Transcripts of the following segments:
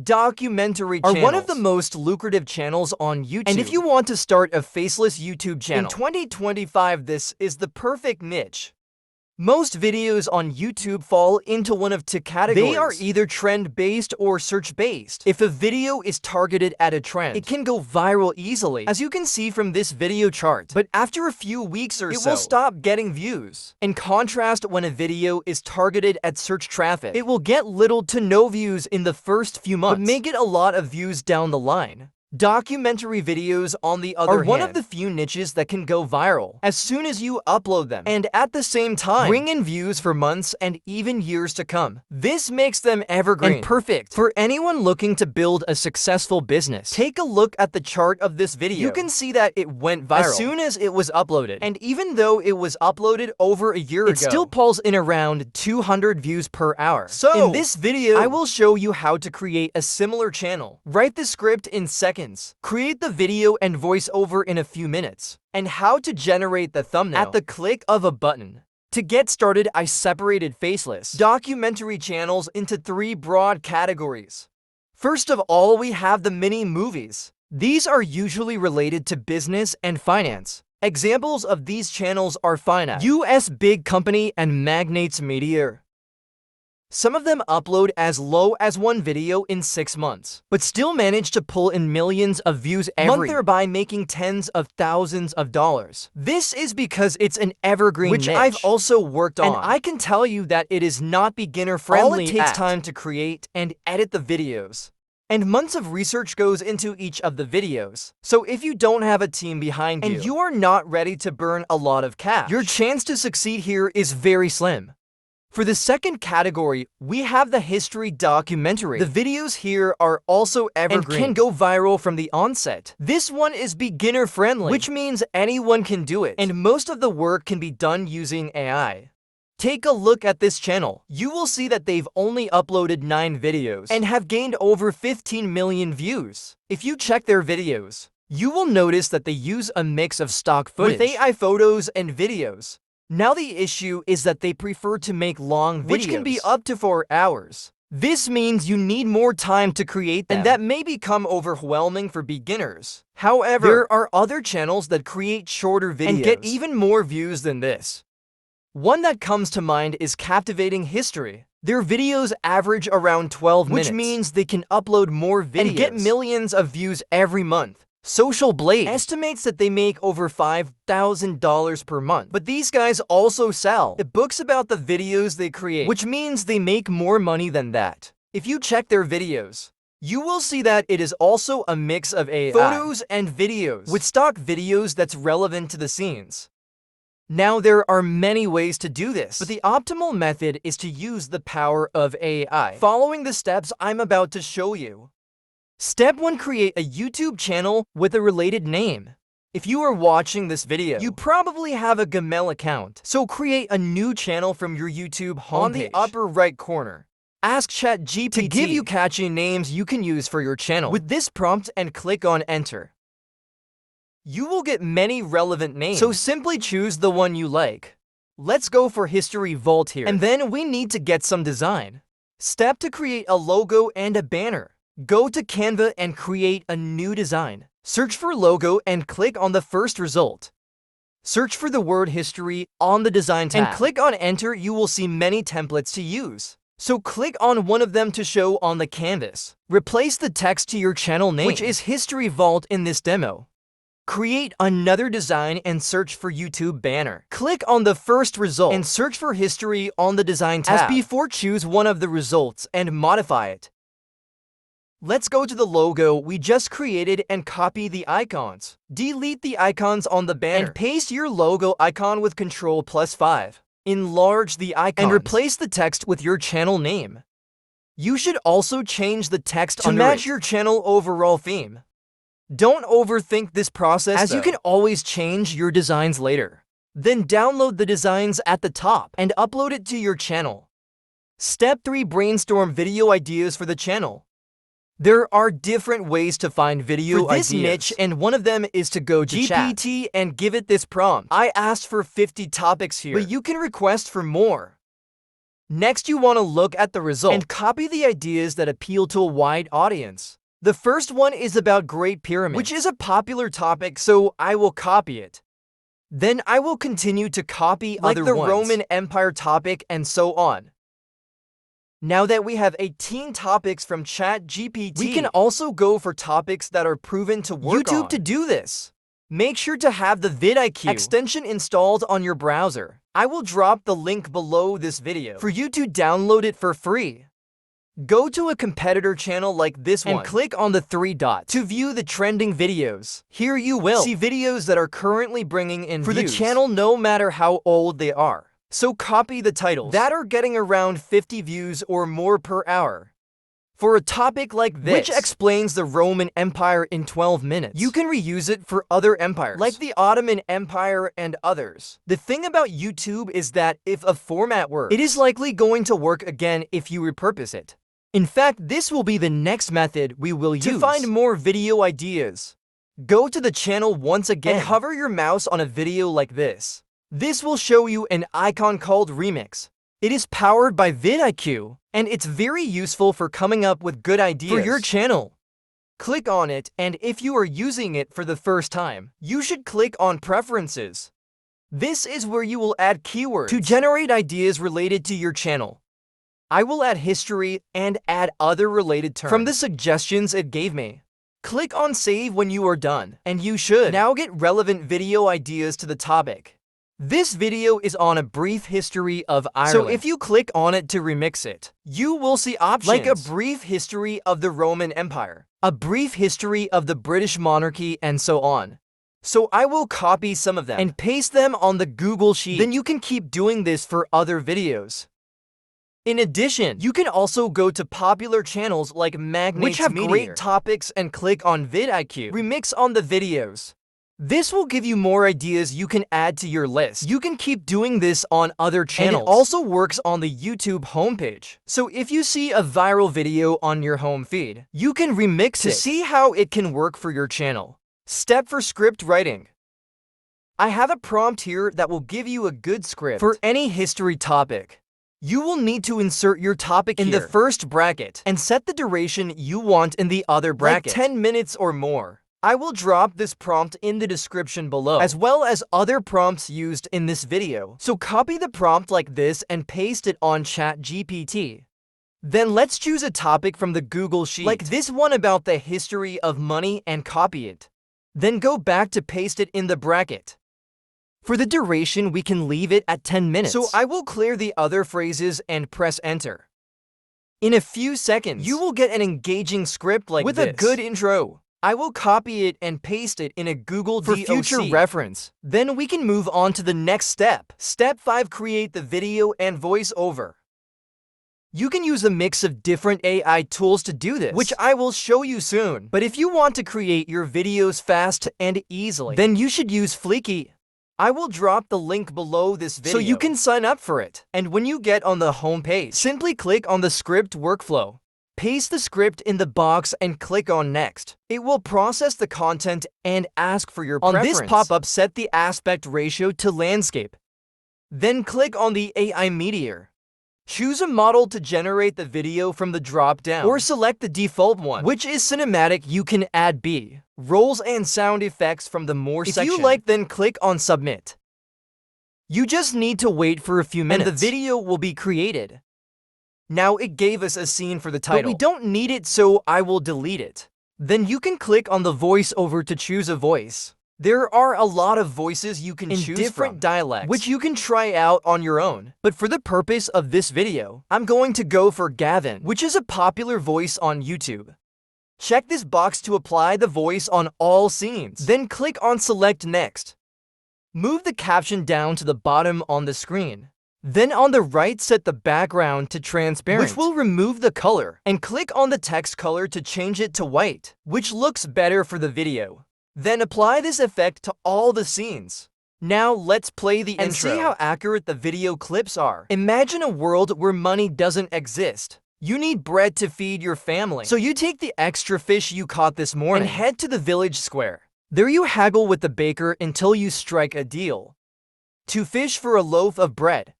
Documentary channels are one of the most lucrative channels on YouTube. And if you want to start a faceless YouTube channel in 2025, this is the perfect niche. Most videos on YouTube fall into one of two categories. They are either trend-based or search-based. If a video is targeted at a trend, it can go viral easily, as you can see from this video chart. But after a few weeks or so, it will stop getting views. In contrast, when a video is targeted at search traffic, it will get little to no views in the first few months, but may get a lot of views down the line. Documentary videos, on the other hand, are one of the few niches that can go viral as soon as you upload them, and at the same time, bring in views for months and even years to come. This makes them evergreen and perfect for anyone looking to build a successful business. Take a look at the chart of this video. You can see that it went viral as soon as it was uploaded, and even though it was uploaded over a year ago, it still pulls in around 200 views per hour. So, in this video, I will show you how to create a similar channel. Write the script in seconds. Create the video and voiceover in a few minutes, and how to generate the thumbnail at the click of a button. To get started, I separated faceless documentary channels into 3 broad categories. First of all, we have the mini movies. These are usually related to business and finance. Examples of these channels are Finance, US Big Company, and Magnates Media. Some of them upload as low as 1 video in 6 months, but still manage to pull in millions of views every month, thereby making tens of thousands of dollars. This is because it's an evergreen niche, which I've also worked on, and I can tell you that it is not beginner-friendly. All it takes time to create and edit the videos, and months of research goes into each of the videos. So if you don't have a team behind you, and you are not ready to burn a lot of cash, your chance to succeed here is very slim. For the second category, we have the history documentary. The videos here are also evergreen and can go viral from the onset. This one is beginner-friendly, which means anyone can do it, and most of the work can be done using AI. Take a look at this channel. You will see that they've only uploaded 9 videos and have gained over 15 million views. If you check their videos, you will notice that they use a mix of stock footage with AI photos and videos. Now the issue is that they prefer to make long videos, which can be up to 4 hours. This means you need more time to create them, and that may become overwhelming for beginners. However, there are other channels that create shorter videos and get even more views than this. One that comes to mind is Captivating History. Their videos average around 12 minutes, which means they can upload more videos and get millions of views every month. Social Blade estimates that they make over $5,000 per month, but these guys also sell the books about the videos they create, which means they make more money than that. If you check their videos, you will see that it is also a mix of AI photos and videos, with stock videos that's relevant to the scenes. Now, there are many ways to do this, but the optimal method is to use the power of AI, following the steps I'm about to show you. Step 1. Create a YouTube channel with a related name. If you are watching this video, you probably have a Gmail account, so create a new channel from your YouTube homepage. On the upper right corner, ask ChatGPT to give you catchy names you can use for your channel. With this prompt and click on Enter, you will get many relevant names, so simply choose the one you like. Let's go for History Vault here, and then we need to get some design. Step 2. Create a logo and a banner. Go to Canva and create a new design. Search for logo and click on the first result. Search for the word history on the design tab and click on Enter. You will see many templates to use, so click on one of them to show on the canvas. Replace the text to your channel name, which is History Vault in this demo. Create another design and search for YouTube banner. Click on the first result and search for history on the design tab. As before, choose one of the results and modify it. Let's go to the logo we just created and copy the icons. Delete the icons on the banner and paste your logo icon with Ctrl+5. Enlarge the icons and replace the text with your channel name. You should also change the text to match your channel overall theme. Don't overthink this process, as you can always change your designs later. Then download the designs at the top and upload it to your channel. Step 3. Brainstorm video ideas for the channel. There are different ways to find video ideas for this niche, and one of them is to go to GPT and give it this prompt. I asked for 50 topics here, but you can request for more. Next, you want to look at the result and copy the ideas that appeal to a wide audience. The first one is about Great Pyramid, which is a popular topic, so I will copy it. Then I will continue to copy other ones, like the Roman Empire topic and so on. Now that we have 18 topics from ChatGPT, we can also go for topics that are proven to work on. To do this, make sure to have the vidIQ extension installed on your browser. I will drop the link below this video for you to download it for free. Go to a competitor channel like this one and click on the 3 dots to view the trending videos. Here you will see videos that are currently bringing in views for the channel no matter how old they are. So copy the titles that are getting around 50 views or more per hour. For a topic like this, which explains the Roman Empire in 12 minutes, you can reuse it for other empires, like the Ottoman Empire and others. The thing about YouTube is that if a format works, it is likely going to work again if you repurpose it. In fact, this will be the next method we will use to find more video ideas. Go to the channel once again and hover your mouse on a video like this. This will show you an icon called Remix. It is powered by vidIQ, and it's very useful for coming up with good ideas for your channel. Click on it, and if you are using it for the first time, you should click on Preferences. This is where you will add keywords to generate ideas related to your channel. I will add history and add other related terms from the suggestions it gave me. Click on Save when you are done, and you should now get relevant video ideas to the topic. This video is on a brief history of Ireland. So if you click on it to remix it, you will see options like a brief history of the Roman Empire, a brief history of the British monarchy, and so on. So I will copy some of them and paste them on the Google Sheet. Then you can keep doing this for other videos. In addition, you can also go to popular channels like Magnates which have great topics and click on vidIQ. Remix on the videos. This will give you more ideas you can add to your list. You can keep doing this on other channels. And it also works on the YouTube homepage. So if you see a viral video on your home feed, you can remix it to see how it can work for your channel. Step for script writing. I have a prompt here that will give you a good script for any history topic. You will need to insert your topic in the first bracket and set the duration you want in the other bracket, like 10 minutes or more. I will drop this prompt in the description below, as well as other prompts used in this video. So copy the prompt like this and paste it on ChatGPT. Then let's choose a topic from the Google Sheet, like this one about the history of money, and copy it. Then go back to paste it in the bracket. For the duration, we can leave it at 10 minutes. So I will clear the other phrases and press enter. In a few seconds, you will get an engaging script like this with a good intro. I will copy it and paste it in a Google Doc for future reference. Then we can move on to the next step. Step 5. Create the video and voiceover. You can use a mix of different AI tools to do this, which I will show you soon. But if you want to create your videos fast and easily, then you should use Fleeky. I will drop the link below this video so you can sign up for it. And when you get on the home page, simply click on the script workflow. Paste the script in the box and click on Next. It will process the content and ask for your preference. On this pop-up, set the aspect ratio to landscape. Then click on the AI Meteor. Choose a model to generate the video from the drop-down, or select the default one, which is cinematic. You can add rolls and sound effects from the More section. If you like, then click on Submit. You just need to wait for a few minutes, and the video will be created. Now it gave us a scene for the title, but we don't need it, so I will delete it. Then you can click on the voiceover to choose a voice. There are a lot of voices you can choose from, in different dialects, which you can try out on your own. But for the purpose of this video, I'm going to go for Gavin, which is a popular voice on YouTube. Check this box to apply the voice on all scenes. Then click on Select Next. Move the caption down to the bottom on the screen. Then on the right, set the background to transparent, which will remove the color, and click on the text color to change it to white, which looks better for the video. Then apply this effect to all the scenes. Now let's play the intro and see how accurate the video clips are. Imagine a world where money doesn't exist. You need bread to feed your family, so you take the extra fish you caught this morning and head to the village square. There you haggle with the baker until you strike a deal. 2 fish for a loaf of bread.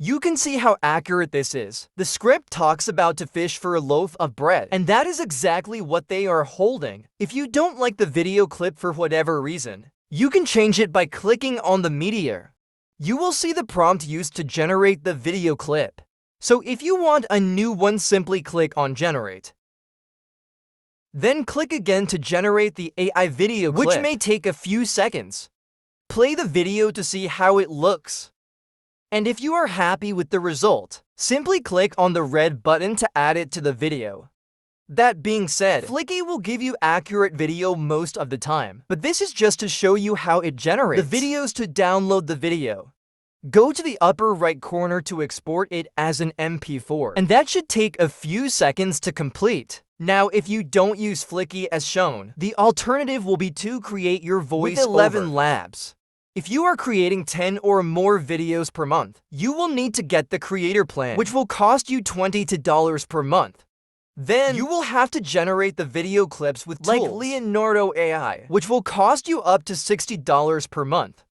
You can see how accurate this is. The script talks about to fish for a loaf of bread, and that is exactly what they are holding. If you don't like the video clip for whatever reason, you can change it by clicking on the meteor. You will see the prompt used to generate the video clip. So if you want a new one, simply click on Generate. Then click again to generate the AI video clip, which may take a few seconds. Play the video to see how it looks. And if you are happy with the result, simply click on the red button to add it to the video. That being said, Flicky will give you accurate video most of the time, but this is just to show you how it generates the videos. To download the video, go to the upper right corner to export it as an MP4, and that should take a few seconds to complete. Now, if you don't use Flicky as shown, the alternative will be to create your voice with 11 Labs. If you are creating 10 or more videos per month, you will need to get the creator plan, which will cost you $20 per month. Then, you will have to generate the video clips with tools like Leonardo AI, which will cost you up to $60 per month.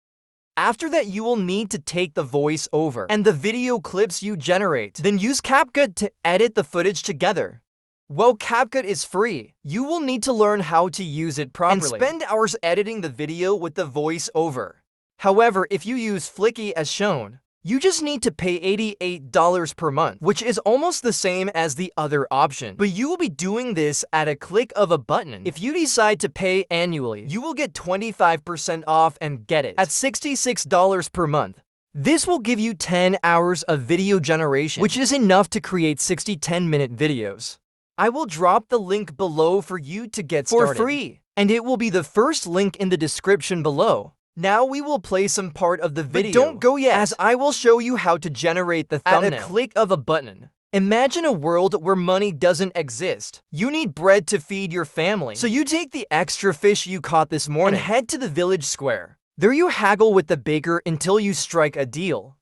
After that, you will need to take the voice over and the video clips you generate, then use CapCut to edit the footage together. While CapCut is free, you will need to learn how to use it properly and spend hours editing the video with the voice over. However, if you use Flicky as shown, you just need to pay $88 per month, which is almost the same as the other option. But you will be doing this at a click of a button. If you decide to pay annually, you will get 25% off and get it at $66 per month. This will give you 10 hours of video generation, which is enough to create 60 10-minute videos. I will drop the link below for you to get started for free, and it will be the first link in the description below. Now we will play some part of the video. But don't go yet, as I will show you how to generate the thumbnail at a click of a button. Imagine a world where money doesn't exist. You need bread to feed your family. So you take the extra fish you caught this morning and head to the village square. There you haggle with the baker until you strike a deal.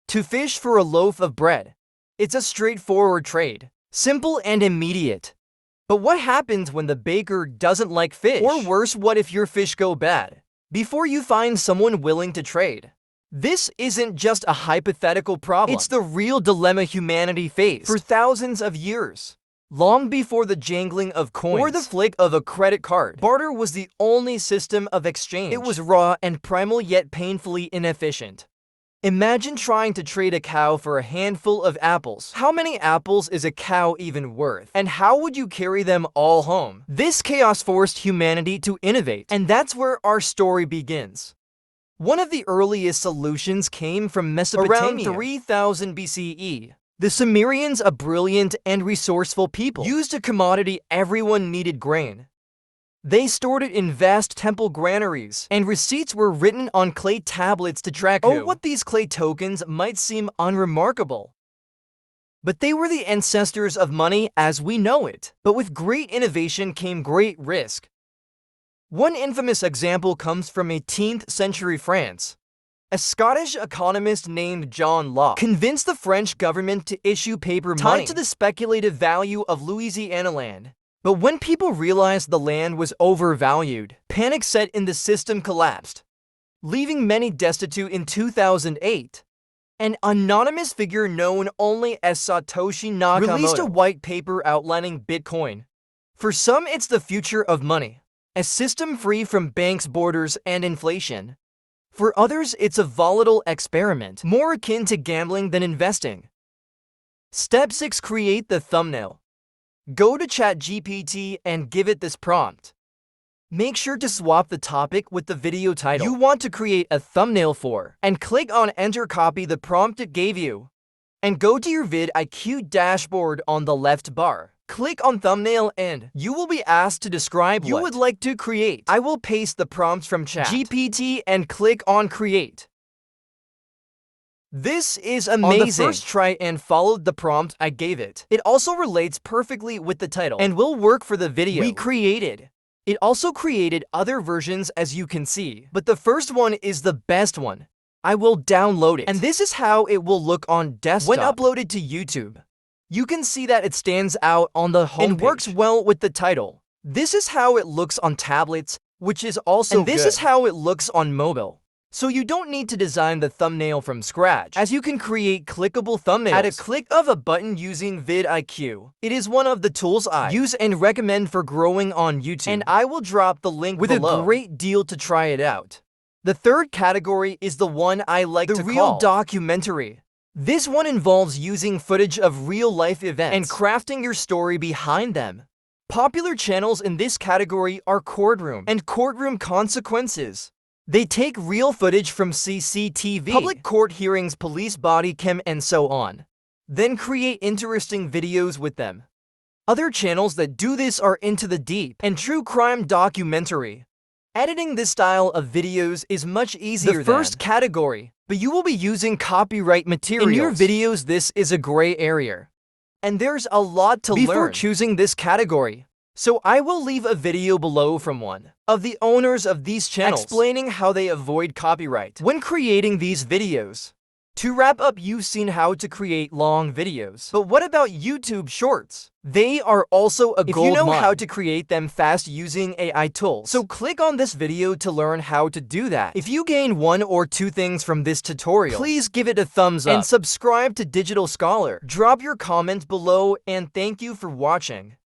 To fish for a loaf of bread. It's a straightforward trade. Simple and immediate. But what happens when the baker doesn't like fish? Or worse, what if your fish go bad before you find someone willing to trade? This isn't just a hypothetical problem. It's the real dilemma humanity faced for thousands of years. Long before the jangling of coins or the flick of a credit card, barter was the only system of exchange. It was raw and primal, yet painfully inefficient. Imagine trying to trade a cow for a handful of apples. How many apples is a cow even worth? And how would you carry them all home? This chaos forced humanity to innovate, and that's where our story begins. One of the earliest solutions came from Mesopotamia. Around 3000 BCE. The Sumerians, a brilliant and resourceful people, used a commodity everyone needed: grain. They stored it in vast temple granaries, and receipts were written on clay tablets to track what these clay tokens might seem unremarkable. But they were the ancestors of money as we know it. But with great innovation came great risk. One infamous example comes from 18th century France. A Scottish economist named John Locke convinced the French government to issue paper money tied to the speculative value of Louisiana land. But when people realized the land was overvalued, panic set in, the system collapsed, leaving many destitute. In 2008, an anonymous figure known only as Satoshi Nakamoto released a white paper outlining Bitcoin. For some, it's the future of money, a system free from banks, borders, and inflation. For others, it's a volatile experiment, more akin to gambling than investing. Step 6. Create the thumbnail. Go to ChatGPT and give it this prompt. Make sure to swap the topic with the video title you want to create a thumbnail for, and click on Enter. Copy the prompt it gave you, and go to your vidIQ dashboard on the left bar. Click on Thumbnail and you will be asked to describe what you would like to create. I will paste the prompts from ChatGPT and click on Create. This is amazing. On the first try and followed the prompt I gave it. It also relates perfectly with the title and will work for the video we created. It also created other versions, as you can see, but the first one is the best one. I will download it, and this is how it will look on desktop when uploaded to YouTube. You can see that it stands out on the homepage and works well with the title. This is how it looks on tablets, which is also good. And this is how it looks on mobile. So you don't need to design the thumbnail from scratch, as you can create clickable thumbnails at a click of a button using vidIQ. It is one of the tools I use and recommend for growing on YouTube, and I will drop the link below. A great deal to try it out. The third category is the one I like to call the real documentary. This one involves using footage of real-life events and crafting your story behind them. Popular channels in this category are Courtroom and Courtroom Consequences. They take real footage from CCTV, public court hearings, police body cam, and so on, then create interesting videos with them. Other channels that do this are Into the Deep and True Crime Documentary. Editing this style of videos is much easier than the first category, but you will be using copyright materials. In your videos, this is a gray area, and there's a lot to learn before choosing this category. So I will leave a video below from one of the owners of these channels explaining how they avoid copyright when creating these videos. To wrap up, you've seen how to create long videos. But what about YouTube Shorts? They are also a gold mine if you know how to create them fast using AI tools. So click on this video to learn how to do that. If you gain 1 or 2 things from this tutorial, please give it a thumbs up and subscribe to Digital Scholar. Drop your comments below, and thank you for watching.